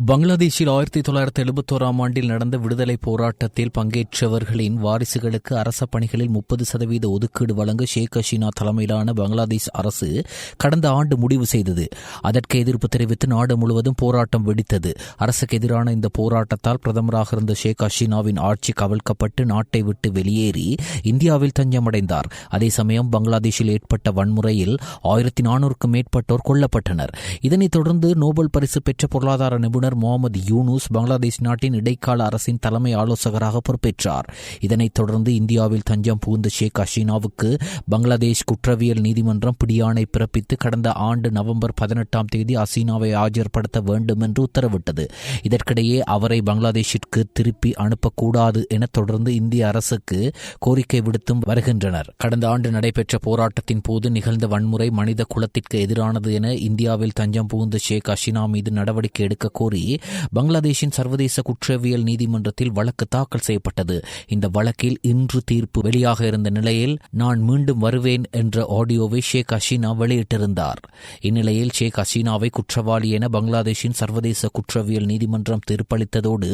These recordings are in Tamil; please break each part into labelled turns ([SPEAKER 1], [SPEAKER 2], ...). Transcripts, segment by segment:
[SPEAKER 1] பங்களாதேஷில் 1971ஆம் ஆண்டில் நடந்த விடுதலை போராட்டத்தில் பங்கேற்றவர்களின் வாரிசுகளுக்கு அரச பணிகளில் 30% ஒதுக்கீடு வழங்க ஷேக் ஹசீனா தலைமையிலான பங்களாதேஷ் அரசு கடந்த ஆண்டு முடிவு செய்தது. அதற்கு எதிர்ப்பு தெரிவித்து நாடு முழுவதும் போராட்டம் வெடித்தது. அரசுக்கு எதிரான இந்த போராட்டத்தால் பிரதமராக இருந்த ஷேக் ஹசீனாவின் ஆட்சி கவிழ்க்கப்பட்டு நாட்டை விட்டு வெளியேறி இந்தியாவில் தஞ்சமடைந்தார். அதே சமயம் பங்களாதேஷில் ஏற்பட்ட வன்முறையில் 1400க்கும் மேற்பட்டோர் கொல்லப்பட்டனர். இதனைத் தொடர்ந்து நோபல் பரிசு பெற்ற பொருளாதார நிபுணர் முகமது யூனுஸ் பங்களாதேஷ் நாட்டின் இடைக்கால அரசின் தலைமை ஆலோசகராக பொறுப்பேற்றார். இதனைத் தொடர்ந்து இந்தியாவில் தஞ்சம் புகுந்த ஷேக் ஹசீனாவுக்கு பங்களாதேஷ் குற்றவியல் நீதிமன்றம் பிடியாணை பிறப்பித்து கடந்த ஆண்டு நவம்பர் 18ஆம் தேதி ஹசீனாவை ஆஜர்படுத்த வேண்டும் என்று உத்தரவிட்டது. இதற்கிடையே அவரை பங்களாதேஷிற்கு திருப்பி அனுப்பக்கூடாது என தொடர்ந்து இந்திய அரசுக்கு கோரிக்கை விடுத்தும் வருகின்றனர். கடந்த ஆண்டு நடைபெற்ற போராட்டத்தின் போது நிகழ்ந்த வன்முறை மனித குலத்திற்கு எதிரானது என இந்தியாவில் தஞ்சம் புகுந்த ஷேக் ஹசீனா மீது நடவடிக்கை எடுக்க கோரி பங்களாதேஷின் சர்வதேச குற்றவியல் நீதிமன்றத்தில் வழக்கு தாக்கல் செய்யப்பட்டது. இந்த வழக்கில் இன்று தீர்ப்பு வெளியாக இருந்த நிலையில் நான் மீண்டும் வருவேன் என்ற ஆடியோவை ஷேக் ஹசீனா வெளியிட்டிருந்தார். இந்நிலையில் ஷேக் ஹசீனாவை குற்றவாளி என பங்களாதேஷின் சர்வதேச குற்றவியல் நீதிமன்றம் தீர்ப்பளித்ததோடு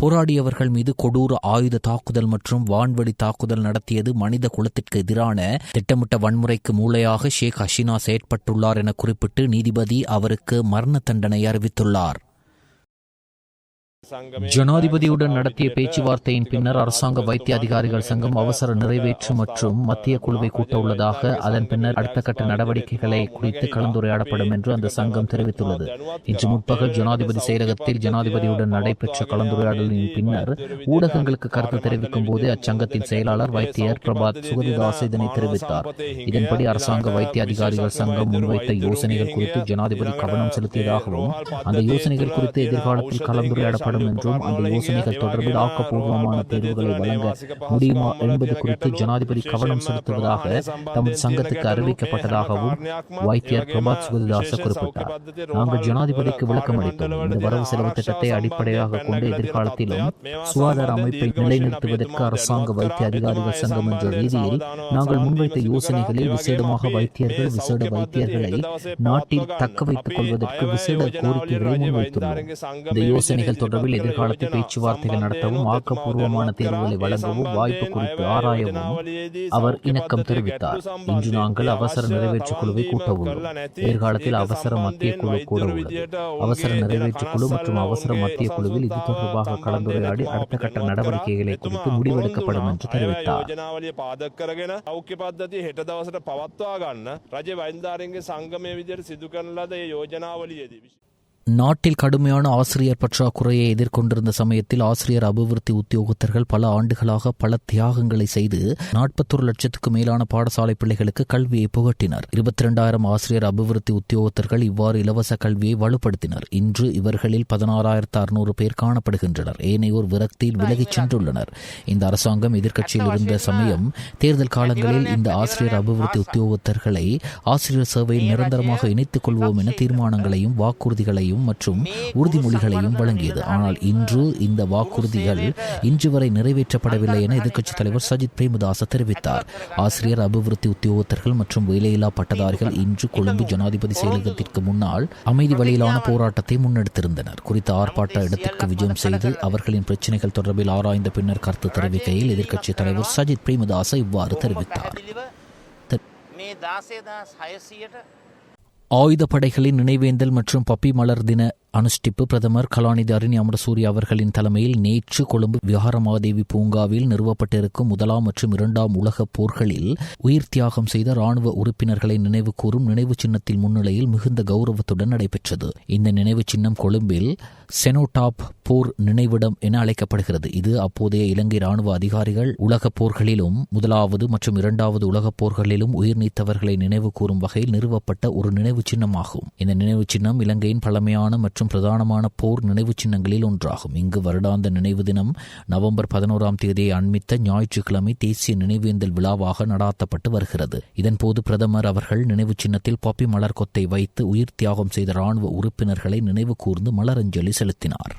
[SPEAKER 1] போராடியவர்கள் மீது கொடூர ஆயுத தாக்குதல் மற்றும் வான்வெளி தாக்குதல் நடத்தியது மனித குலத்திற்கு எதிரான திட்டமிட்ட வன்முறைக்கு மூளையாக ஷேக் ஹசீனா செயற்பட்டுள்ளார் என குறிப்பிட்டு நீதிபதி அவருக்கு மரண தண்டனை அறிவித்துள்ளார். ஜனாதிபதியுடன் நடத்திய பேச்சுவார்த்தையின் பின்னர் அரசாங்க வைத்திய அதிகாரிகள் சங்கம் அவசர நிறைவேற்று மற்றும் மத்திய குழுவை கூட்ட உள்ளதாக, அதன் பின்னர் அடுத்த கட்ட நடவடிக்கைகளை குறித்து கலந்துரையாடப்படும் என்று அந்த சங்கம் தெரிவித்துள்ளது. இன்று முற்பகல் ஜனாதிபதி செயலகத்தில் ஜனாதிபதியுடன் நடைபெற்ற கலந்துரையாடலின் பின்னர் ஊடகங்களுக்கு கருத்து தெரிவிக்கும் போது அச்சங்கத்தின் செயலாளர் வைத்தியர் பிரபாத் சுகதிதாஸ் இதனை தெரிவித்தார். இதன்படி அரசாங்க வைத்திய அதிகாரிகள் சங்கம் முன்வைத்த யோசனைகள் குறித்து ஜனாதிபதி கவனம் செலுத்தியதாகவும் அந்த யோசனைகள் குறித்து எதிர்காலத்தில் கலந்துரையாடப்படும் என்றும் அந்த யோசனைகள் தொடர்பில் ஆக்கப்பூர்வமான தேர்வுகளை வழங்க முடியுமா என்பது குறித்து ஜனாதிபதி கவனம் செலுத்துவதாக தமது சங்கத்துக்கு அறிவிக்கப்பட்டதாகவும் வைத்தியர் பிரபாத் சுகதிதாச குறிப்பிட்டார். நாங்கள் ஜனாதிபதிக்கு விளக்கம் அளித்தோம். இந்த வரவு செலவு திட்டத்தை அடிப்படையாக கொண்டு எதிர்காலத்திலும் சுகாதார அமைப்பை நிலைநிறுத்துவதற்கு அரசாங்க வைத்திய அதிகாரிகள் சங்கம் என்ற ரீதியில் நாங்கள் முன்வைத்த யோசனைகளில் விசேடமாக விசேட வைத்தியர்களை நாட்டில் தக்க வைத்துக் கொள்வதற்கு விசேட கோரிக்கைகளை முன்வைத்துள்ளோம். இந்த யோசனைகள் தொடர்பில் எதிர்காலத்தில் பேச்சுவார்த்தைகள் நடத்தவும் ஆக்கப்பூர்வமான தேர்வுகளை வழங்கவும் வாய்ப்பு குறித்து ஆராயவும் அவர் இணக்கம் தெரிவித்தார். இன்று நாங்கள் அவசர நிறைவேற்று குழுவை கூட்ட உள்ளோம். எதிர்காலத்தில் அவசர மத்திய குழு கூட உள்ளது. அவசர நிறைவேற்று குழு மற்றும் அவசர மத்திய குழுவில் இது தொடர்பாக கலந்துரையாடி அடுத்த கட்ட நடவடிக்கைகளை குறித்து முடிவெடுக்கப்படும் என்று தெரிவித்தார். நாட்டில் கடுமையான ஆசிரியர் பற்றாக்குறையை எதிர்கொண்டிருந்த சமயத்தில் ஆசிரியர் அபிவிருத்தி உத்தியோகத்தர்கள் பல ஆண்டுகளாக பல தியாகங்களை செய்து 41 லட்சத்துக்கு மேலான பாடசாலை பிள்ளைகளுக்கு கல்வியை புகட்டினர். 22,000 ஆசிரியர் அபிவிருத்தி உத்தியோகத்தர்கள் இவ்வாறு இலவச கல்வியை வலுப்படுத்தினர். இன்று இவர்களில் 16,600 பேர் காணப்படுகின்றனர். ஏனையோர் விரக்தியில் விலகிச் சென்றுள்ளனர். இந்த அரசாங்கம் எதிர்க்கட்சியில் இருந்த சமயம் தேர்தல் காலங்களில் இந்த ஆசிரியர் அபிவிருத்தி உத்தியோகத்தர்களை ஆசிரியர் சேவையில் நிரந்தரமாக இணைத்துக் கொள்வோம் என தீர்மானங்களையும் வாக்குறுதிகளையும் மற்றும் உறுதிமொழிகளையும் வழங்கியது. ஆனால் இன்று இந்த வாக்குறுதிகள் இன்று வரை நிறைவேற்றப்படவில்லை என எதிர்க்கட்சித் தலைவர் சஜித் பிரேமதாச தெரிவித்தார். ஆசிரியர் அபிவிருத்தி உத்தியோகத்தர்கள் மற்றும் வேலையில்லா பட்டதாரிகள் இன்று கொழும்பு ஜனாதிபதி செயலகத்திற்கு முன்னால் அமைதி வழியிலான போராட்டத்தை முன்னெடுத்திருந்தனர். குறித்த ஆர்ப்பாட்ட இடத்திற்கு விஜயம் செய்து அவர்களின் பிரச்சினைகள் தொடர்பில் ஆராய்ந்த பின்னர் கருத்து தெரிவிக்கையில் எதிர்க்கட்சித் தலைவர் சஜித் பிரேமதாச இவ்வாறு தெரிவித்தார். ஆயுதப்படைகளின் நினைவேந்தல் மற்றும் பப்பி மலர் தின அனுஷ்டிப்பு பிரதமர் கலாநிதி அருணி அமரசூரிய அவர்களின் தலைமையில் நேற்று கொழும்பு விஹாரமாதேவி பூங்காவில் நிறுவப்பட்டிருக்கும் 1ஆம் மற்றும் 2ஆம் உலகப் போர்களில் உயிர் தியாகம் செய்த ராணுவ உறுப்பினர்களை நினைவு கூறும் நினைவு சின்னத்தில் முன்னிலையில் மிகுந்த கௌரவத்துடன் நடைபெற்றது. இந்த நினைவு சின்னம் கொழும்பில் செனோடாப் போர் நினைவிடம் என அழைக்கப்படுகிறது. இது அப்போதைய இலங்கை ராணுவ அதிகாரிகள் உலகப் போர்களிலும் 1வது மற்றும் 2வது உலகப் போர்களிலும் உயிர் நீத்தவர்களை நினைவு கூறும் வகையில் நிறுவப்பட்ட ஒரு நினைவு சின்னமாகும். இந்த நினைவு சின்னம் இலங்கையின் பழமையான மற்றும் பிரதானமான போர் நினைவு சின்னங்களில் ஒன்றாகும். இங்கு வருடாந்த நினைவு தினம் நவம்பர் 11ஆம் தேதியை அண்மித்த ஞாயிற்றுக்கிழமை தேசிய நினைவேந்தல் விழாவாக நடாத்தப்பட்டு வருகிறது. இதன்போது பிரதமர் அவர்கள் நினைவு சின்னத்தில் பப்பி மலர் கொத்தை வைத்து உயிர் தியாகம் செய்த ராணுவ உறுப்பினர்களை நினைவு கூர்ந்து மலரஞ்சலி செலுத்தினார்.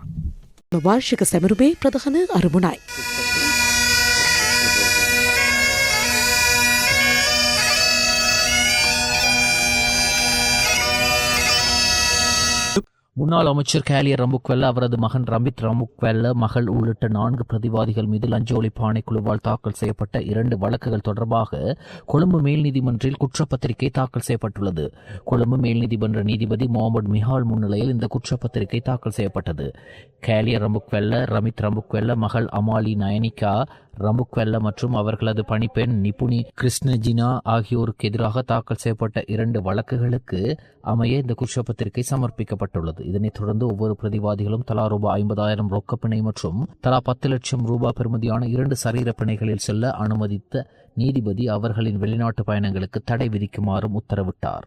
[SPEAKER 2] ವಾರ್ಷಿಕ ಸೆಮರುಬೆ ಪ್ರಧಾನ ಅರಮುನಾಯ್
[SPEAKER 1] முன்னாள் அமைச்சர் கேலிய ரம்புக்வெல்ல, அவரது மகன் ரம்பித் ரம்புக்வெல்ல மகள் உள்ளிட்ட 4 பிரதிவாதிகள் மீது லஞ்ச ஒழிப்பு ஆணைக்குழுவால் தாக்கல் செய்யப்பட்ட 2 வழக்குகள் தொடர்பாக கொழும்பு மேல் நீதிமன்றில் குற்றப்பத்திரிகை தாக்கல் செய்யப்பட்டுள்ளது. கொழும்பு மேல் நீதிமன்ற நீதிபதி முகமது மிஹால் முன்னிலையில் இந்த குற்றப்பத்திரிகை தாக்கல் செய்யப்பட்டது. கேலிய ரம்புக்வெல்ல, ரமித் ரம்புக்வெல்ல மகள் அமாலி நயனிகா ரம்புக்வெல்ல மற்றும் அவர்களது பணிப்பெண் நிபுணி கிருஷ்ணஜினா ஆகியோருக்கு எதிராக தாக்கல் செய்யப்பட்ட 2 வழக்குகளுக்கு அமைய இந்த குற்றப்பத்திரிகை சமர்ப்பிக்கப்பட்டுள்ளது. இதனைத் தொடர்ந்து ஒவ்வொரு பிரதிவாதிகளும் தலா ரூபாய் 50,000 ரொக்கப்பிணை மற்றும் தலா 10 லட்சம் ரூபாய் பெறுமதியான 2 சரீர பிணைகளில் செல்ல அனுமதித்த நீதிபதி அவர்களின் வெளிநாட்டு பயணங்களுக்கு தடை விதிக்குமாறும் உத்தரவிட்டார்.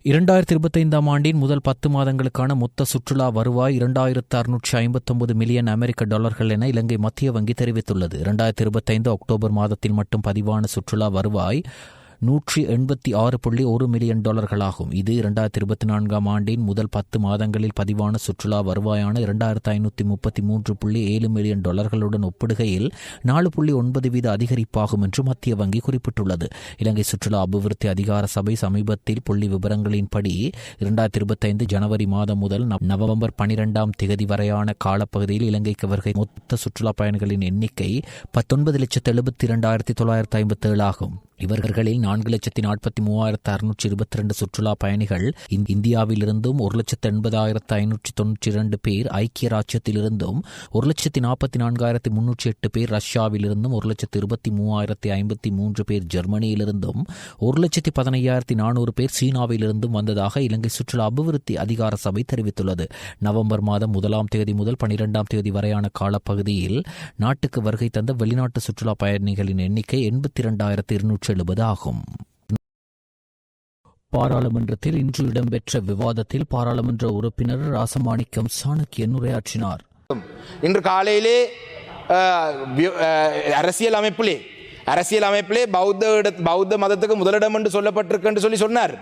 [SPEAKER 1] 2025 ஆண்டின் முதல் 10 மாதங்களுக்கான மொத்த சுற்றுலா வருவாய் 2659 மில்லியன் அமெரிக்க டாலர்கள் என இலங்கை மத்திய வங்கி தெரிவித்துள்ளது. 2025 அக்டோபர் மாதத்தில் மட்டும் பதிவான சுற்றுலா வருவாய் 186.1 மில்லியன் டாலர்களாகும். இது 2024 ஆண்டின் முதல் 10 மாதங்களில் பதிவான சுற்றுலா வருவாயான 2533.7 மில்லியன் டாலர்களுடன் ஒப்பிடுகையில் 4.9% அதிகரிப்பாகும் என்று மத்திய வங்கி குறிப்பிட்டுள்ளது. இலங்கை சுற்றுலா அபிவிருத்தி அதிகார சபை சமீபத்தில் புள்ளி விவரங்களின்படி 2025 ஜனவரி மாதம் முதல் நவம்பர் 12 வரையான காலப்பகுதியில் இலங்கைக்கு வருகை மொத்த சுற்றுலா பயணிகளின் எண்ணிக்கை 19,72,957 ஆகும். இவர்களில் 4,43,622 சுற்றுலா பயணிகள் இந்தியாவிலிருந்தும் 1,80,592 பேர் ஐக்கிய ராஜ்யத்திலிருந்தும் 1,44,308 பேர் ரஷ்யாவிலிருந்தும் 1,23,053 பேர் ஜெர்மனியிலிருந்தும் 1,15,400 பேர் சீனாவிலிருந்தும் வந்ததாக இலங்கை சுற்றுலா அபிவிருத்தி அதிகார சபை தெரிவித்துள்ளது. நவம்பர் மாதம் 1ஆம் தேதி முதல் 12ஆம் தேதி வரையான காலப்பகுதியில் நாட்டுக்கு வருகை தந்த வெளிநாட்டு சுற்றுலா பயணிகளின் எண்ணிக்கை 82,270 ஆகும். பாராளுமன்றத்தில் இன்று இடம்பெற்ற விவாதத்தில் பாராளுமன்ற உறுப்பினர் ராசமாணிக்கம் சாணக்கியன் உரையாற்றினார்.
[SPEAKER 3] இன்று காலையிலே அரசியல் அமைப்பிலே பௌத்த மதத்துக்கு முதலிடம் என்று சொல்லப்பட்டிருக்கு என்று சொன்னார்.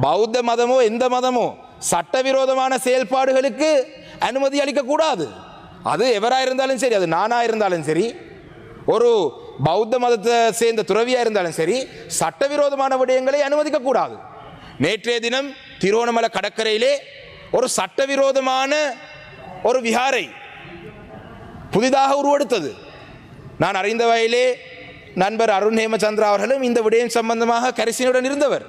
[SPEAKER 3] பௌத்த மதமோ எந்த மதமோ சட்டவிரோதமான செயல்பாடுகளுக்கு அனுமதி அளிக்கக்கூடாது. அது எவராயிருந்தாலும் சரி, அது நானாயிருந்தாலும் சரி, ஒரு பௌத்த மதத்தை சேர்ந்த துறவியா இருந்தாலும் சரி, சட்டவிரோதமான விடயங்களை அனுமதிக்க கூடாது. நேற்றைய தினம் திருவோணமலை கடற்கரையிலே ஒரு சட்டவிரோதமான ஒரு விஹாரை புதிதாக உருவெடுத்தது. நான் அறிந்த வகையிலே நண்பர் அருண் ஹேமச்சந்திரா அவர்களும் இந்த விடயம் சம்பந்தமாக கரிசனையுடன் இருந்தவர்.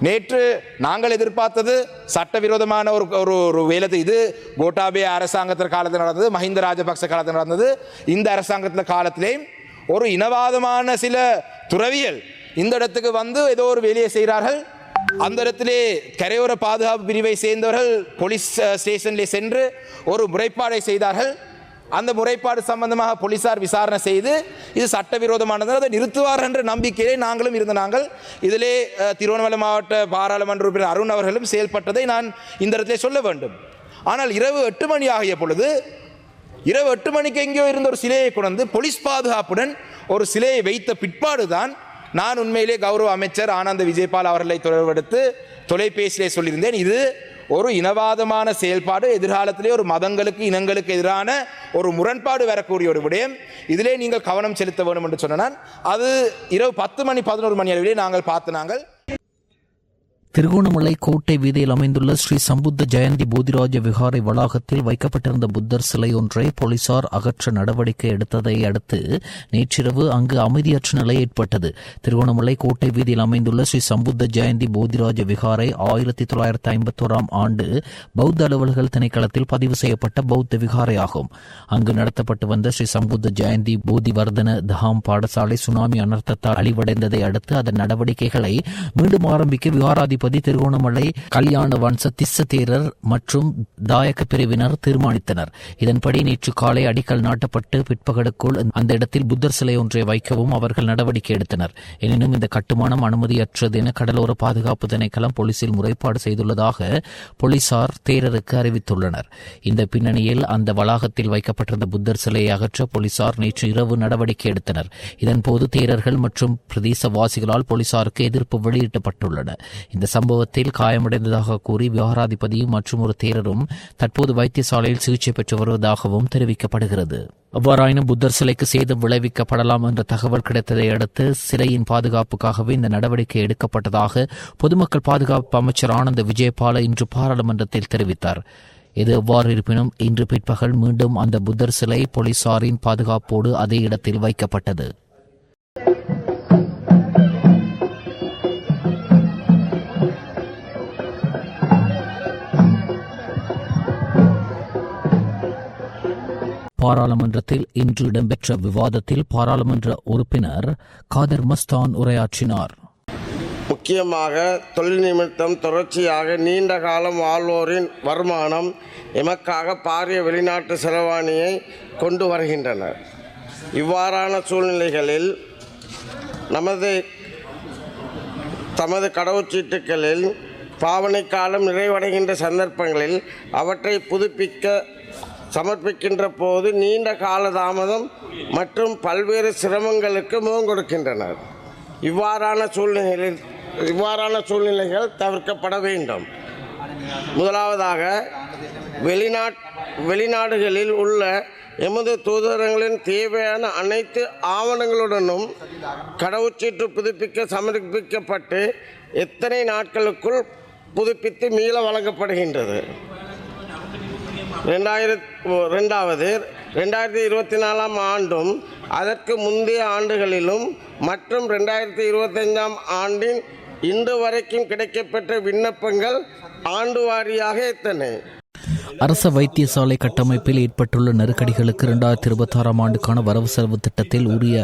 [SPEAKER 3] நேற்று நாங்கள் எதிர்பார்த்தது சட்டவிரோதமான ஒரு வேலை. இது கோட்டாபய அரசாங்கத்தின் காலத்தில் நடந்தது, மஹிந்த ராஜபக்ச காலத்தில் நடந்தது. இந்த அரசாங்கத்தில் காலத்திலேயும் ஒரு இனவாதமான சில துறவியல் இந்த இடத்துக்கு வந்து ஏதோ ஒரு வேலையை செய்கிறார்கள். அந்த இடத்திலே கரையோர பாதுகாப்பு பிரிவை சேர்ந்தவர்கள் போலீஸ் ஸ்டேஷனிலே சென்று ஒரு முறைப்பாடை செய்தார்கள். அந்த முறைப்பாடு சம்பந்தமாக போலீசார் விசாரணை செய்து இது சட்டவிரோதமானது, அதை நிறுத்துவார்கள் என்ற நம்பிக்கையிலே நாங்களும் நாங்கள் இதிலே திருவண்ணாமலை மாவட்ட பாராளுமன்ற உறுப்பினர் அருண் அவர்களும் செயல்பட்டதை நான் இந்த இடத்திலே சொல்ல வேண்டும். ஆனால் இரவு 8 மணி ஆகிய பொழுது, இரவு 8 மணிக்கு எங்கேயோ இருந்த ஒரு சிலையை கொண்டு போலீஸ் பாதுகாப்புடன் ஒரு சிலையை வைத்த பிற்பாடுதான் நான் உண்மையிலே கௌரவ அமைச்சர் ஆனந்த விஜயபால் அவர்களை தொடர்பெடுத்து தொலைபேசியிலே சொல்லியிருந்தேன். இது ஒரு இனவாதமான செயல்பாடு, எதிர்காலத்திலே ஒரு மதங்களுக்கு இனங்களுக்கு எதிரான ஒரு முரண்பாடு வரக்கூடிய ஒரு விடயம், இதிலே நீங்கள் கவனம் செலுத்த வேண்டும் என்று சொன்னால் அது இரவு 10 மணி 11 மணி அளவிலே நாங்கள் பார்த்து
[SPEAKER 1] திருகோணமலை கோட்டை வீதியில் அமைந்துள்ள ஸ்ரீ சம்புத்த ஜெயந்தி போதிராஜ விகாரை வளாகத்தில் வைக்கப்பட்டிருந்த புத்தர் சிலை ஒன்றை போலீசார் அகற்ற நடவடிக்கை எடுத்ததை அடுத்து நேற்றிரவு அங்கு அமைதியற்ற நிலை ஏற்பட்டது. திருகோணமலை கோட்டை வீதியில் அமைந்துள்ள ஸ்ரீ சம்புத்த ஜெயந்தி போதிராஜ விகாரை 1951 ஆண்டு பௌத்த அலுவல்கள் திணைக்களத்தில் பதிவு செய்யப்பட்ட பௌத்த விகாரையாகும். அங்கு நடத்தப்பட்டு வந்த ஸ்ரீ சம்புத்த ஜெயந்தி போதிவர்தன தஹாம் பாடசாலை சுனாமி அனர்த்தத்தால் அழிவடைந்ததை அடுத்து அதன் நடவடிக்கைகளை மீண்டும் ஆரம்பிக்க விகாராதிபதி திருகோணமலை கல்யாண வம்ச திஸ்ஸ தேரர் மற்றும் தாயக பிரிவினர் தீர்மானித்தனர். இதன்படி நேற்று காலை அடிக்கல் நாட்டப்பட்டு பிற்பகலுக்குள் அந்த இடத்தில் புத்தர் சிலை ஒன்றை வைக்கவும் அவர்கள் நடவடிக்கை எடுத்தனர். எனினும் இந்த கட்டுமானம் அனுமதியற்றது என கடலோர பாதுகாப்பு திணைக்களம் போலீசில் முறைப்பாடு செய்துள்ளதாக போலீசார் தேரருக்கு அறிவித்துள்ளனர். இந்த பின்னணியில் அந்த வளாகத்தில் வைக்கப்பட்டிருந்த புத்தர் சிலையை அகற்ற போலீசார் நேற்று இரவு நடவடிக்கை எடுத்தனர். இதன்போது தேரர்கள் மற்றும் பிரதேசவாசிகளால் போலீசாருக்கு எதிர்ப்பு வெளியிடப்பட்டுள்ளன. இந்த இந்த சம்பவத்தில் காயமடைந்ததாக கூறி விகாராதிபதியும் மற்றும் ஒரு தேரரும் தற்போது வைத்தியசாலையில் சிகிச்சை பெற்று வருவதாகவும் தெரிவிக்கப்படுகிறது. அவ்வாறாயினும் புத்தர் சிலைக்கு சேதம் விளைவிக்கப்படலாம் என்ற தகவல் கிடைத்ததை அடுத்து சிலையின் பாதுகாப்புக்காகவே இந்த நடவடிக்கை எடுக்கப்பட்டதாக பொதுமக்கள் பாதுகாப்பு அமைச்சர் ஆனந்த விஜயபால இன்று பாராளுமன்றத்தில் தெரிவித்தார். இது எவ்வாறு இருப்பினும் இன்று பிற்பகல் மீண்டும் அந்த புத்தர் சிலை போலீசாரின் பாதுகாப்போடு அதே இடத்தில் வைக்கப்பட்டது. பாராளுமன்றத்தில் இன்று இடம்பெற்ற விவாதத்தில் பாராளுமன்ற உறுப்பினர் காதர் மஸ்தான் உரையாற்றினார்.
[SPEAKER 4] முக்கியமாக தொழில் நிமித்தம் தொடர்ச்சியாக நீண்ட காலம் வாழ்வோரின் வருமானம் எமக்காக பாரிய வெளிநாட்டு செலவாணியை கொண்டு வருகின்றனர். இவ்வாறான சூழ்நிலைகளில் தமது கடவுச்சீட்டுகளில் பாவனை காலம் நிறைவடைகின்ற சந்தர்ப்பங்களில் அவற்றை சமர்ப்பிக்கின்ற போது நீண்ட காலதாமதம் மற்றும் பல்வேறு சிரமங்களுக்கு முகம் கொடுக்கின்றனர். இவ்வாறான சூழ்நிலைகள் தவிர்க்கப்பட வேண்டும். முதலாவதாக வெளிநாடுகளில் உள்ள எமது தூதரகங்களின் தேவையான அனைத்து ஆவணங்களுடனும் கடவுச்சீட்டு புதுப்பிக்க சமர்ப்பிக்கப்பட்டு எத்தனை நாட்களுக்குள் புதுப்பித்து மீள வழங்கப்படுகின்றது. 2024 ஆண்டும் அதற்கு முந்தைய ஆண்டுகளிலும் மற்றும் 2025 ஆண்டின் இன்று வரைக்கும் கிடைக்கப்பெற்ற விண்ணப்பங்கள் ஆண்டு வாரியாக எத்தனை?
[SPEAKER 1] அரச வைத்தியசாலை கட்டமைப்பில் ஏற்பட்டுள்ள நெருக்கடிகளுக்கு 2026 ஆண்டுக்கான வரவு செலவு திட்டத்தில் உரிய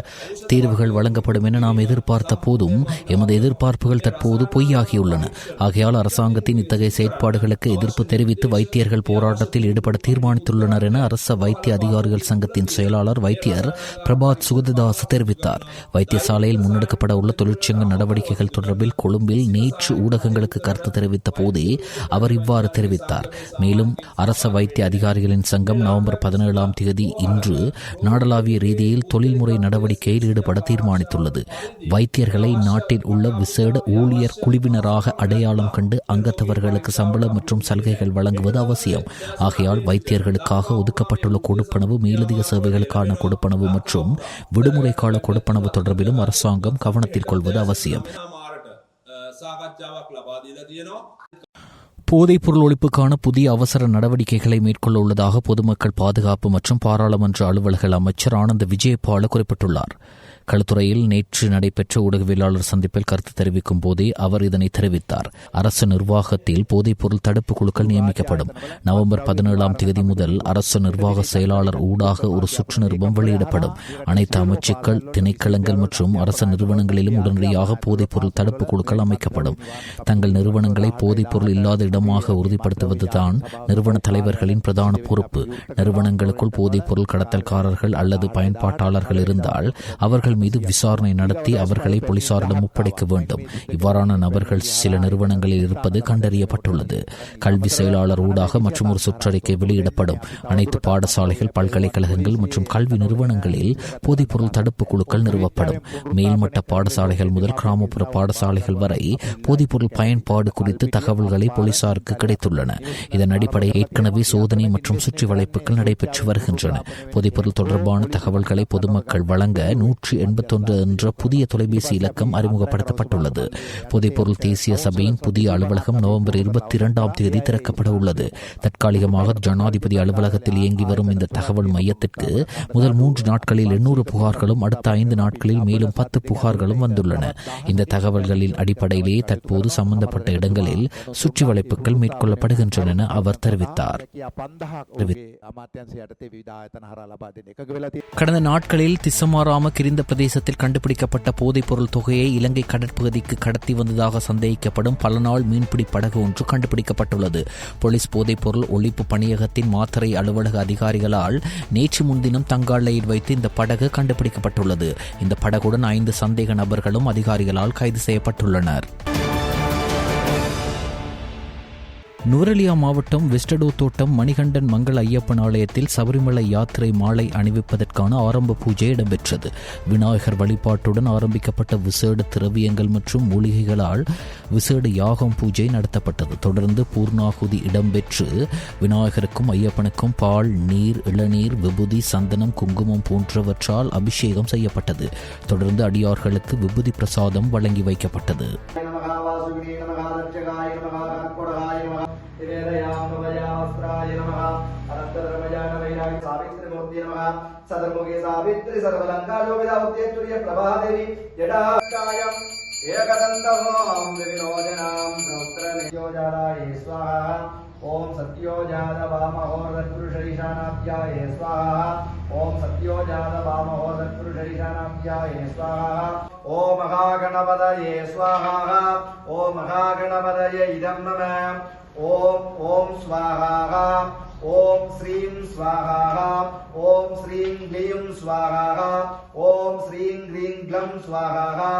[SPEAKER 1] தீர்வுகள் வழங்கப்படும் என நாம் எதிர்பார்த்த போதும் எமது எதிர்பார்ப்புகள் தற்போது பொய்யாகியுள்ளன. ஆகையால் அரசாங்கத்தின் இத்தகைய செயற்பாடுகளுக்கு எதிர்ப்பு தெரிவித்து வைத்தியர்கள் போராட்டத்தில் ஈடுபட தீர்மானித்துள்ளனர் என அரச வைத்திய அதிகாரிகள் சங்கத்தின் செயலாளர் வைத்தியர் பிரபாத் சுகததாஸ் தெரிவித்தார். வைத்தியசாலையில் முன்னெடுக்கப்பட உள்ள தொழிற்சங்க நடவடிக்கைகள் தொடர்பில் கொழும்பில் நேற்று ஊடகங்களுக்கு கருத்து தெரிவித்த போதே அவர் இவ்வாறு தெரிவித்தார். மேலும் அரச வைத்திய அதிகாரிகளின் சங்கம் நவம்பர் 17 இன்று நாடளாவிய ரீதியில் தொழில்முறை நடவடிக்கையில் ஈடுபட தீர்மானித்துள்ளது. வைத்தியர்களை நாட்டில் உள்ள விசேட ஊழியர் குழுவினராக அடையாளம் கண்டு அங்கத்தவர்களுக்கு சம்பளம் மற்றும் சலுகைகள் வழங்குவது அவசியம். ஆகையால் வைத்தியர்களுக்காக ஒதுக்கப்பட்டுள்ள கொடுப்பனவு, மேலதிக சேவைகளுக்கான கொடுப்பனவு மற்றும் விடுமுறை கால கொடுப்பனவு தொடர்பிலும் அரசாங்கம் கவனத்தில் கொள்வது அவசியம். போதைப்பொருள் ஒழிப்புக்கான புதிய அவசர நடவடிக்கைகளை மேற்கொள்ள உள்ளதாக பொதுமக்கள் பாதுகாப்பு மற்றும் பாராளுமன்ற அலுவல்கள் அமைச்சர் ஆனந்த விஜயபால குறிப்பிட்டுள்ளார். களுத்துறையில் நேற்று நடைபெற்ற ஊடகவியலாளர் சந்திப்பில் கருத்து தெரிவிக்கும் போதே அவர் இதனை தெரிவித்தார். அரசு நிர்வாகத்தில் போதைப்பொருள் தடுப்பு குழுக்கள் நியமிக்கப்படும். நவம்பர் 17 முதல் அரசு நிர்வாக செயலாளர் ஊடாக ஒரு சுற்று நிருபம் வெளியிடப்படும். அனைத்து அமைச்சுக்கள், திணைக்களங்கள் மற்றும் அரசு நிறுவனங்களிலும் உடனடியாக போதைப்பொருள் தடுப்பு குழுக்கள் அமைக்கப்படும். தங்கள் நிறுவனங்களை போதைப்பொருள் இல்லாத இடமாக உறுதிப்படுத்துவதுதான் நிறுவன தலைவர்களின் பிரதான பொறுப்பு. நிறுவனங்களுக்குள் போதைப்பொருள் கடத்தல்காரர்கள் அல்லது பயன்பாட்டாளர்கள் இருந்தால் அவர்கள் மீது விசாரணை நடத்தி அவர்களை போலீசாரிடம் ஒப்படைக்க வேண்டும். இவ்வாறான நபர்கள் சில நிறுவனங்களில் இருப்பது கண்டறியப்பட்டுள்ளது. கல்வி செயலாளர் ஊடாக மற்றும் ஒரு சுற்றறிக்கை வெளியிடப்படும். அனைத்து பாடசாலைகள், பல்கலைக்கழகங்கள் மற்றும் கல்வி நிறுவனங்களில் போதைப்பொருள் தடுப்பு குழுக்கள் நிறுவப்படும். மேல்மட்ட பாடசாலைகள் முதல் கிராமப்புற பாடசாலைகள் வரை போதைப்பொருள் பயன்பாடு குறித்து தகவல்களை போலீசாருக்கு கிடைத்துள்ளன. இதன் அடிப்படையில் ஏற்கனவே சோதனை மற்றும் சுற்றி வளைப்புகள் நடைபெற்று வருகின்றன. போதைப்பொருள் தொடர்பான தகவல்களை பொதுமக்கள் வழங்க 181 என்ற புதிய தொலைபேசி இலக்கம் அறிமுகப்படுத்தப்பட்டுள்ளது. போதைப்பொருள் தேசிய சபையின் புதிய அலுவலகம் நவம்பர் 22 திறக்கப்பட உள்ளது. தற்காலிகமாக ஜனாதிபதி அலுவலகத்தில் இயங்கி வரும் இந்த தகவல் மையத்திற்கு முதல் 3 நாட்களில் 800 புகார்களும் அடுத்த 5 நாட்களில் மேலும் 10 புகார்களும் வந்துள்ளன. இந்த தகவல்களின் அடிப்படையிலேயே தற்போது சம்பந்தப்பட்ட இடங்களில் சுற்றி வளைப்புகள் மேற்கொள்ளப்படுகின்றன என அவர் தெரிவித்தார். கடந்த நாட்களில் திசமாராம கிரிந்த பிரதேசத்தில் கண்டுபிடிக்கப்பட்ட போதைப்பொருள் தொகையை இலங்கை கடற்பகுதிக்கு கடத்தி வந்ததாக சந்தேகிக்கப்படும் பல நாள் மீன்பிடி படகு ஒன்று கண்டுபிடிக்கப்பட்டுள்ளது. போலீஸ் போதைப்பொருள் ஒழிப்பு பணியகத்தின் மாத்தறை அலுவலக அதிகாரிகளால் நேற்று முன்தினம் தங்காலையில் வைத்து இந்த படகு கண்டுபிடிக்கப்பட்டுள்ளது. இந்த படகுடன் 5 சந்தேக நபர்களும் அதிகாரிகளால் கைது செய்யப்பட்டுள்ளனர். நுவரெலியா மாவட்டம் வெஸ்டடோ தோட்டம் மணிகண்டன் மங்கள ஐயப்பன் ஆலயத்தில் சபரிமலை யாத்திரை மாலை அணிவிப்பதற்கான ஆரம்ப பூஜை இடம்பெற்றது. விநாயகர் வழிபாட்டுடன் ஆரம்பிக்கப்பட்ட விசேட திரவியங்கள் மற்றும் மூலிகைகளால் விசேட யாகம் பூஜை நடத்தப்பட்டது. தொடர்ந்து பூர்ணாகுதி இடம்பெற்று விநாயகருக்கும் ஐயப்பனுக்கும் பால், நீர், இளநீர், விபூதி, சந்தனம், குங்குமம் போன்றவற்றால் அபிஷேகம் செய்யப்பட்டது. தொடர்ந்து அடியார்களுக்கு விபூதி பிரசாதம் வழங்கி வைக்கப்பட்டது.
[SPEAKER 5] सदर्मुखे सावित्री सर्वलंकायोगिदावत्येश्वर्य प्रभादेवी जटाक्षायं एकदन्तमोहं विनोदनां सहस्रनियोजालाये स्वाहा ओम सत्योजात वामहोर्दत्पुरुषैशानाभ्याय स्वाहा ओम सत्योजात वामहोर्दत्पुरुषैशानाभ्याय स्वाहा ओम महागणपतये स्वाहा ओम महागणपतये इदं नमः ओम ओम स्वाहा ओम श्रीं स्वाहा ओम श्रीं क्लीं स्वाहा ओम श्रीं ग्रीं ग्लं स्वाहा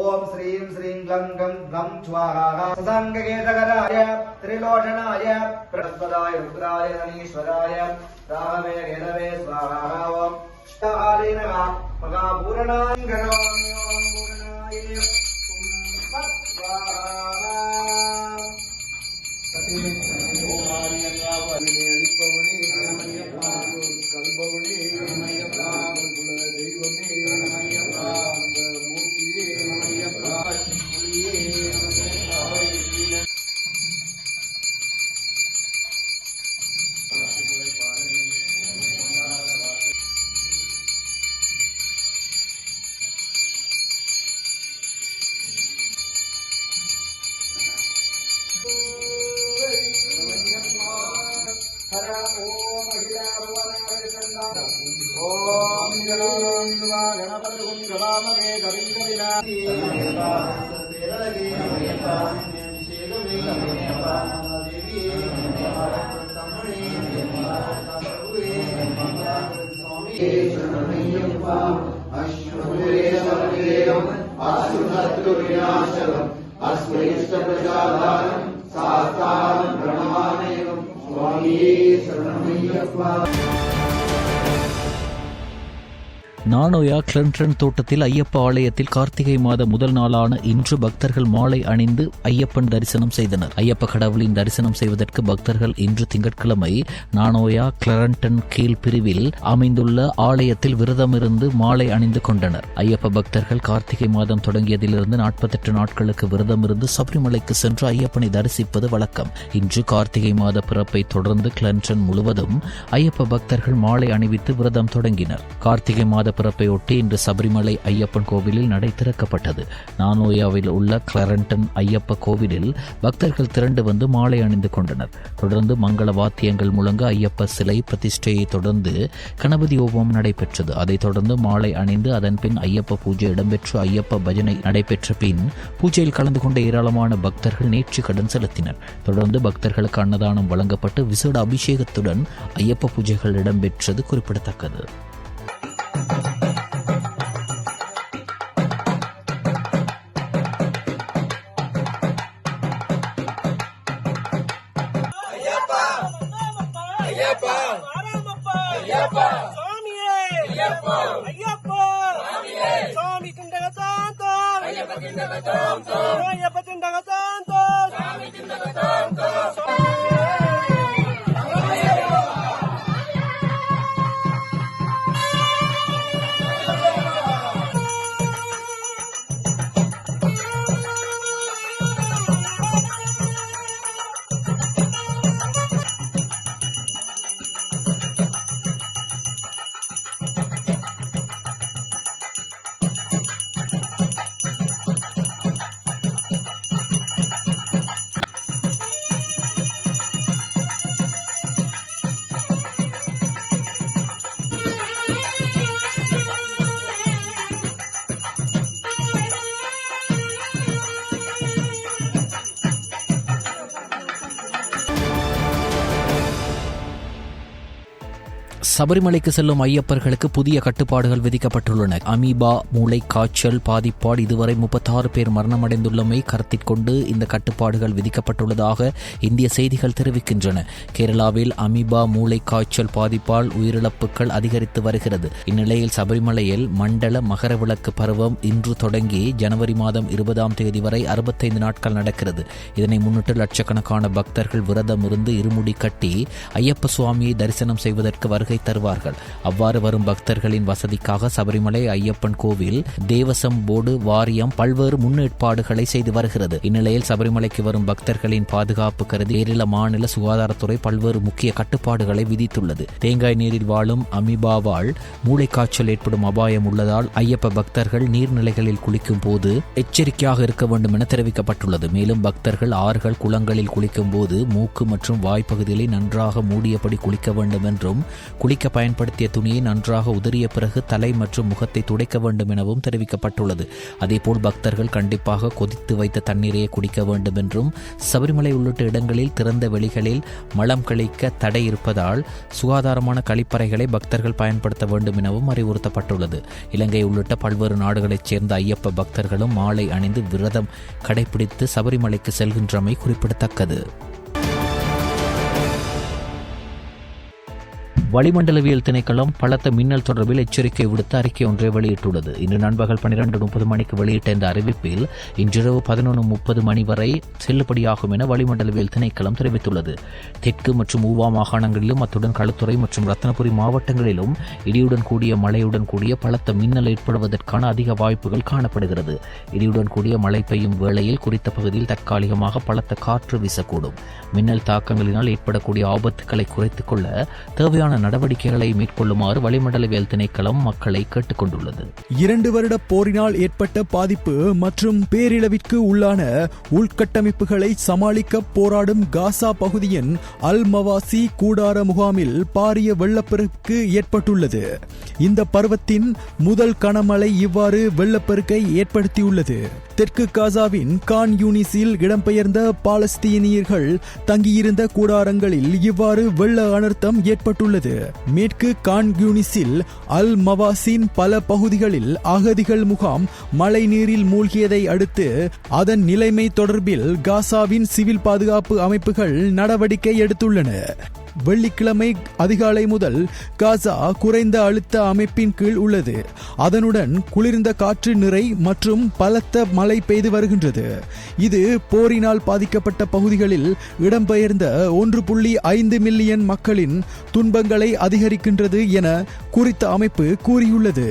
[SPEAKER 5] ओम श्रीं श्रीं ग्लं गं गं स्वाहा संगकेतकराय त्रिलोचनाय बृहस्पदाय रुद्राय शनीश्वराय राहवे केतवे स्वाहा ओम कालेन महापूर्णां गणामि ओम पूर्णाय स्वाहा
[SPEAKER 1] நானோயா கிளன்டன் தோட்டத்தில் ஐயப்ப ஆலயத்தில் கார்த்திகை மாத முதல் நாளான இன்று பக்தர்கள் மாலை அணிந்து ஐயப்பன் தரிசனம் செய்தனர். ஐயப்ப கடவுளின் தரிசனம் செய்வதற்கு பக்தர்கள் இன்று திங்கட்கிழமை நானோயா கிளரண்டன் கீழ் பிரிவில் அமைந்துள்ள ஆலயத்தில் விரதமிருந்து மாலை அணிந்து கொண்டனர். ஐயப்ப பக்தர்கள் கார்த்திகை மாதம் தொடங்கியதிலிருந்து 48 நாட்களுக்கு விரதமிருந்து சபரிமலைக்கு சென்று ஐயப்பனை தரிசிப்பது வழக்கம். இன்று கார்த்திகை மாத பிறப்பை தொடர்ந்து கிளன்டன் முழுவதும் ஐயப்ப பக்தர்கள் மாலை அணிவித்து விரதம் தொடங்கினர். கார்த்திகை மாத பிறப்பையொட்டி இன்று சபரிமலை ஐயப்பன் கோவிலில் நடை திறக்கப்பட்டது. நானோயாவில் உள்ள கிளரண்டன் ஐயப்ப கோவிலில் பக்தர்கள் திரண்டு வந்து மாலை அணிந்து கொண்டனர். தொடர்ந்து மங்கள வாத்தியங்கள் முழங்க ஐயப்ப சிலை பிரதிஷ்டையை தொடர்ந்து கணபதி ஹோமம் நடைபெற்றது. அதைத் தொடர்ந்து மாலை அணிந்து அதன் பின் ஐயப்ப பூஜை இடம்பெற்று ஐயப்ப பஜனை நடைபெற்ற பின் பூஜையில் கலந்து கொண்ட ஏராளமான பக்தர்கள் நேற்று கடன் செலுத்தினர். தொடர்ந்து பக்தர்களுக்கு அன்னதானம் வழங்கப்பட்டு விசேட அபிஷேகத்துடன் ஐயப்ப பூஜைகள் இடம்பெற்றது குறிப்பிடத்தக்கது. சபரிமலைக்கு செல்லும் ஐயப்பர்களுக்கு புதிய கட்டுப்பாடுகள் விதிக்கப்பட்டுள்ளன. அமீபா மூளை காய்ச்சல் பாதிப்பால் இதுவரை 36 பேர் மரணமடைந்துள்ளமை கருத்தில் கொண்டு இந்த கட்டுப்பாடுகள் விதிக்கப்பட்டுள்ளதாக இந்திய செய்திகள் தெரிவிக்கின்றன. கேரளாவில் அமீபா மூளை காய்ச்சல் பாதிப்பால் உயிரிழப்புகள் அதிகரித்து வருகிறது. இந்நிலையில் சபரிமலையில் மண்டல மகரவிளக்கு பருவம் இன்று தொடங்கி ஜனவரி மாதம் 20ஆம் தேதி வரை 65 நாட்கள் நடக்கிறது. இதனை முன்னிட்டு லட்சக்கணக்கான பக்தர்கள் விரதம் இருந்து இருமுடி கட்டி ஐயப்ப சுவாமியை தரிசனம் செய்வதற்கு வருகை தருவார்கள். அவ்வாறு வரும் பக்தர்களின் வசதிக்காக சபரிமலை ஐயப்பன் கோவில் தேவசம் போர்டு வாரியம் பல்வேறு முன்னேற்பாடுகளை செய்து வருகிறது. இந்நிலையில் சபரிமலைக்கு வரும் பக்தர்களின் பாதுகாப்பு கருதி கேரள மாநில சுகாதாரத்துறை பல்வேறு முக்கிய கட்டுப்பாடுகளை விதித்துள்ளது. தேங்காய் நீரில் வாழும் அமீபாவால் மூளைக்காய்ச்சல் ஏற்படும் அபாயம் உள்ளதால் ஐயப்ப பக்தர்கள் நீர்நிலைகளில் குளிக்கும் போது எச்சரிக்கையாக இருக்க வேண்டும் என தெரிவிக்கப்பட்டுள்ளது. மேலும் பக்தர்கள் ஆறுகள் குளங்களில் குளிக்கும் போது மூக்கு மற்றும் வாய்ப்பகுதிகளை நன்றாக மூடியபடி குளிக்க வேண்டும் என்றும் குளிக்க பயன்படுத்திய துணியை நன்றாக உதறிய பிறகு தலை மற்றும் முகத்தை துடைக்க வேண்டும் எனவும் தெரிவிக்கப்பட்டுள்ளது. அதேபோல் பக்தர்கள் கண்டிப்பாக கொதித்து வைத்த தண்ணீரையே குடிக்க வேண்டும் என்றும் சபரிமலை உள்ளிட்ட இடங்களில் திறந்த வெளிகளில் மலம் கழிக்க தடை இருப்பதால் சுகாதாரமான கழிப்பறைகளை பக்தர்கள் பயன்படுத்த வேண்டும் எனவும் அறிவுறுத்தப்பட்டுள்ளது. இலங்கை உள்ளிட்ட பல்வேறு நாடுகளைச் சேர்ந்த ஐயப்ப பக்தர்களும் மாலை அணிந்து விரதம் கடைபிடித்து சபரிமலைக்கு செல்கின்றமை குறிப்பிடத்தக்கது. வளிமண்டலவியல் திணைக்களம் பலத்த மின்னல் தொடர்பில் எச்சரிக்கை விடுத்து அறிக்கை ஒன்றை வெளியிட்டுள்ளது. இன்று நண்பகல் 12:30 மணிக்கு வெளியிட்ட இந்த அறிவிப்பில் இன்றிரவு 11:30 மணி வரை செல்லுபடியாகும் என வளிமண்டலவியல் திணைக்களம் தெரிவித்துள்ளது. தெற்கு மற்றும் ஊவா மாகாணங்களிலும் அத்துடன் களுத்துறை மற்றும் ரத்னபுரி மாவட்டங்களிலும் இடியுடன் கூடிய மழையுடன் கூடிய பலத்த மின்னல் ஏற்படுவதற்கான அதிக வாய்ப்புகள் காணப்படுகிறது. இடியுடன் கூடிய மழை பெய்யும் வேளையில் குறித்த பகுதியில் தற்காலிகமாக பலத்த காற்று வீசக்கூடும். மின்னல் தாக்கங்களினால் ஏற்படக்கூடிய ஆபத்துக்களை குறைத்துக் கொள்ள தேவையான நடவடிக்கைகளை மேற்கொள்ளுமாறு வளிமண்டலவியல் திணைக்களம் மக்களை கேட்டுக் கொண்டுள்ளது.
[SPEAKER 6] 2 வருட போரினால் ஏற்பட்ட பாதிப்பு மற்றும் பேரிழவிற்கு உள்ளான உள்கட்டமைப்புகளை சமாளிக்க போராடும் காசா பகுதியின் அல் மவாசி கூடார முகாமில் பாரிய வெள்ளப்பெருக்கு ஏற்பட்டுள்ளது. இந்த பருவத்தின் முதல் கனமழை இவ்வாறு வெள்ளப்பெருக்கை ஏற்படுத்தியுள்ளது. தெற்கு காசாவின் கான் யூனிஸில் இடம்பெயர்ந்த பாலஸ்தீனியர்கள் தங்கியிருந்த கூடாரங்களில் இவ்வாறு வெள்ள அனர்த்தம் ஏற்பட்டுள்ளது. மேற்கு கான் யூனிஸில் அல் மவாசின் பல பகுதிகளில் அகதிகள் முகாம் மழை நீரில் மூழ்கியதை அடுத்து அதன் நிலைமை தொடர்பில் காசாவின் சிவில் பாதுகாப்பு அமைப்புகள் நடவடிக்கை எடுத்துள்ளன. வெள்ளிக்கிழமை அதிகாலை முதல் காசா குறைந்த அழுத்த அமைப்பின் கீழ் உள்ளது. அதனுடன் குளிர்ந்த காற்று நிறை மற்றும் பலத்த மழை பெய்து வருகின்றது. இது போரினால் பாதிக்கப்பட்ட பகுதிகளில் இடம்பெயர்ந்த 1.5 மில்லியன் மக்களின் துன்பங்களை அதிகரிக்கின்றது என குறித்த அமைப்பு கூறியுள்ளது.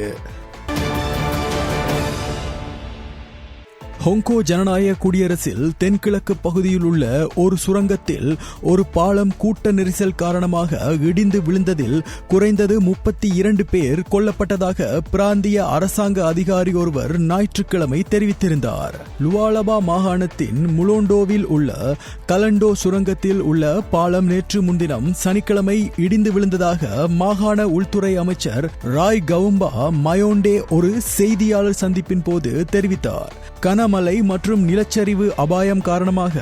[SPEAKER 6] ஹொங்கோ ஜனநாயக குடியரசில் தென்கிழக்கு பகுதியில் உள்ள ஒரு சுரங்கத்தில் ஒரு பாலம் கூட்ட நெரிசல் காரணமாக இடிந்து விழுந்ததில் குறைந்தது 32 பேர் கொல்லப்பட்டதாக பிராந்திய அரசாங்க அதிகாரி ஒருவர் ஞாயிற்றுக்கிழமை தெரிவித்திருந்தார். லுவாலபா மாகாணத்தின் முலோண்டோவில் உள்ள கலண்டோ சுரங்கத்தில் உள்ள பாலம் நேற்று முன்தினம் சனிக்கிழமை இடிந்து விழுந்ததாக மாகாண உள்துறை அமைச்சர் ராய் கவும்பா மயோண்டே ஒரு செய்தியாளர் சந்திப்பின் போது தெரிவித்தார். கனமழை மற்றும் நிலச்சரிவு அபாயம் காரணமாக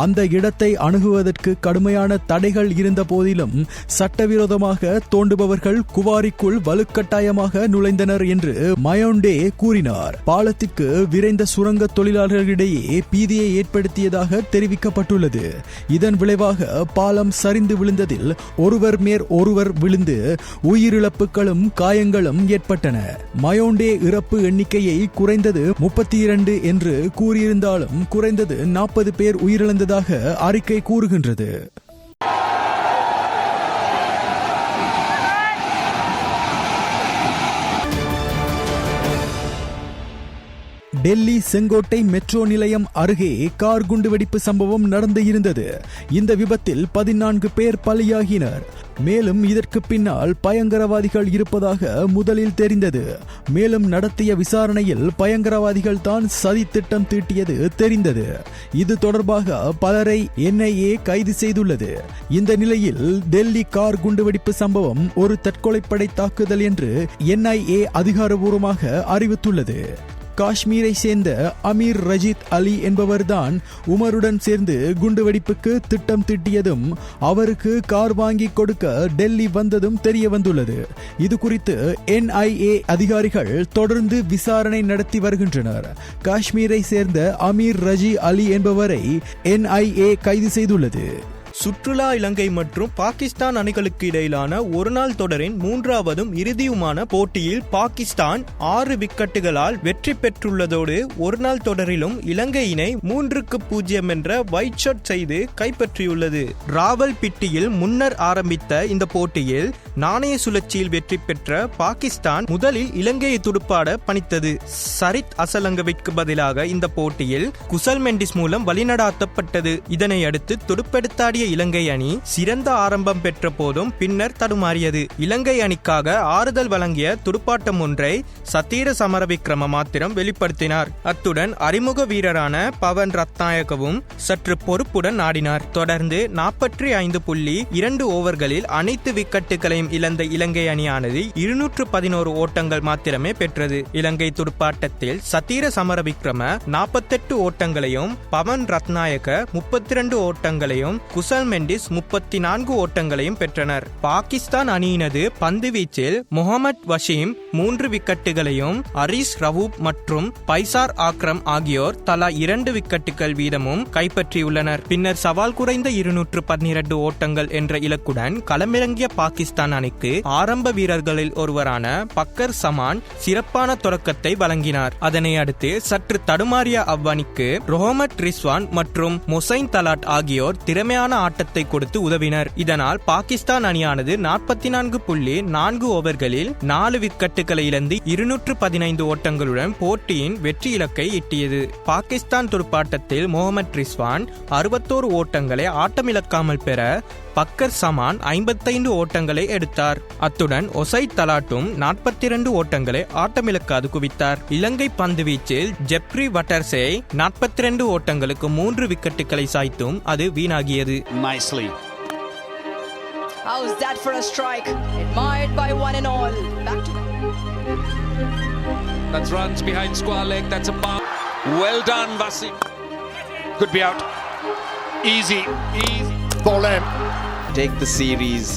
[SPEAKER 6] அந்த இடத்தை அணுகுவதற்கு கடுமையான தடைகள் இருந்த போதிலும் சட்டவிரோதமாக தோண்டுபவர்கள் குவாரிக்குள் வலுக்கட்டாயமாக நுழைந்தனர் என்று மயோண்டே கூறினார். பாலத்திற்கு விரைந்த சுரங்க தொழிலாளர்களிடையே பீதியை ஏற்படுத்தியதாக தெரிவிக்கப்பட்டுள்ளது. இதன் விளைவாக பாலம் சரிந்து விழுந்ததில் ஒருவர் மேற் ஒருவர் விழுந்து உயிரிழப்புகளும் காயங்களும் ஏற்பட்டன. மயோண்டே இறப்பு எண்ணிக்கையை குறைந்தது 32 என்று கூறியிருந்தாலும் குறைந்தது 40 பேர் உயிரிழந்ததாக அறிக்கை கூறுகின்றது. டெல்லி செங்கோட்டை மெட்ரோ நிலையம் அருகே கார் குண்டுவெடிப்பு சம்பவம் நடந்து இருந்தது. இந்த விபத்தில் 14 பேர் பலியாகினர். மேலும் இதற்கு பின்னால் பயங்கரவாதிகள் இருப்பதாக முதலில் தெரிந்தது. மேலும் நடத்திய விசாரணையில் பயங்கரவாதிகள் தான் சதி திட்டம் தீட்டியது தெரிந்தது. இது தொடர்பாக பலரை NIA கைது செய்துள்ளது. இந்த நிலையில் டெல்லி கார் குண்டுவெடிப்பு சம்பவம் ஒரு தற்கொலைப்படை தாக்குதல் என்று NIA அதிகாரபூர்வமாக அறிவித்துள்ளது. காஷ்மீரை சேர்ந்த அமீர் ரஜித் அலி என்பவர்தான் உமருடன் சேர்ந்து குண்டுவெடிப்புக்கு திட்டம் தீட்டியதும் அவருக்கு கார் வாங்கி கொடுக்க டெல்லி வந்ததும் தெரிய வந்துள்ளது. இது குறித்து NIA அதிகாரிகள் தொடர்ந்து விசாரணை நடத்தி வருகின்றனர். காஷ்மீரை சேர்ந்த அமீர் ரஜி அலி என்பவரை NIA கைது செய்துள்ளது.
[SPEAKER 7] சுற்றுலா இலங்கை மற்றும் பாகிஸ்தான் அணிகளுக்கு இடையிலான ஒருநாள் தொடரின் மூன்றாவதும் இறுதியுமான போட்டியில் பாகிஸ்தான் 6 விக்கெட்டுகளால் வெற்றி பெற்றுள்ளதோடு ஒருநாள் தொடரிலும் இலங்கையினை 3-0 என்ற ஒயிட் ஷாட் செய்து கைப்பற்றியுள்ளது. ராவல்பிட்டியில் முன்னர் ஆரம்பித்த இந்த போட்டியில் நாணய சுழற்சியில் வெற்றி பெற்ற பாகிஸ்தான் முதலில் இலங்கையை துடுப்பாட பணித்தது. சரித் அசலங்கவிற்கு பதிலாக இந்த போட்டியில் குசல் மெண்டிஸ் மூலம் வழிநடாத்தப்பட்டது. இதனை அடுத்து துடுப்பெடுத்தாடிய இலங்கை அணி சிறந்த ஆரம்பம் பெற்ற போதும் பின்னர் தடுமாறியது. இலங்கை அணிக்காக ஆறுதல் வழங்கிய துடுப்பாட்டம் ஒன்றை சதீர சமரவிக்ரம மாத்திரம் வெளிப்படுத்தினார். அத்துடன் அறிமுக வீரரான பவன் ரத்நாயகவும் சற்று பொறுப்புடன் ஆடினார். தொடர்ந்து 45.2 ஓவர்களில் அனைத்து விக்கெட்டுகளையும் இழந்த இலங்கை அணியானது 211 ஓட்டங்கள் மாத்திரமே பெற்றது. இலங்கை துடுப்பாட்டத்தில் சதீர சமரவிக்ரம 48 ஓட்டங்களையும் பவன் ரத்நாயக 32 ஓட்டங்களையும் குசல் மெண்டிஸ் 34 ஓட்டங்களையும் பெற்றனர். பாகிஸ்தான் அணியினது பந்து வீச்சில் முகமது வஷீம் 3 விக்கெட்டுகளையும் ஹரிஸ் ரவூப் மற்றும் பைசார் ஆக்ரம் ஆகியோர் தலா 2 விக்கெட்டுகள் வீதமும் கைப்பற்றியுள்ளனர். பின்னர் சவால் குறைந்த 212 ஓட்டங்கள் என்ற இலக்குடன் களமிறங்கிய பாகிஸ்தான் அணிக்கு ஆரம்ப வீரர்களில் ஒருவரான பக்கர் சமான் சிறப்பான தொடக்கத்தை வழங்கினார். அதனை அடுத்து சற்று தடுமாறிய அவ்வணிக்கு ரொஹமட் ரிஸ்வான் மற்றும் மொசைன் தலாட் ஆகியோர் திறமையான ஆட்டத்தை கொடுத்து உதவினர். இதனால் பாகிஸ்தான் அணியானது 44.4 ஓவர்களில் 4 விக்கெட்டுகளை இழந்து 215 ஓட்டங்களுடன் போட்டியின் வெற்றி இலக்கை எட்டியது. பாகிஸ்தான் துடுப்பாட்டத்தில் முகமது ரிஸ்வான் 61 ஓட்டங்களை ஆட்டமிழக்காமல் பெற பக்கர் சமான் 55 ஓட்டங்களை எடுத்தார். அத்துடன் ஒசை தலாட்டும் 42 ஓட்டங்களை ஆட்டமிழக்காது குவித்தார். இலங்கை பந்து வீச்சில் ஜெப்ரி வட்டர்சே 42 ஓட்டங்களுக்கு 3 விக்கெட்டுகளை சாய்த்தும் அது வீணாகியது.
[SPEAKER 8] Nicely.
[SPEAKER 9] How's that for a strike? Admired by one and all. Back to
[SPEAKER 8] That's runs behind square leg. That's a bar. Well done, Wasim. Could be out. Easy. Ball in.
[SPEAKER 10] Take the series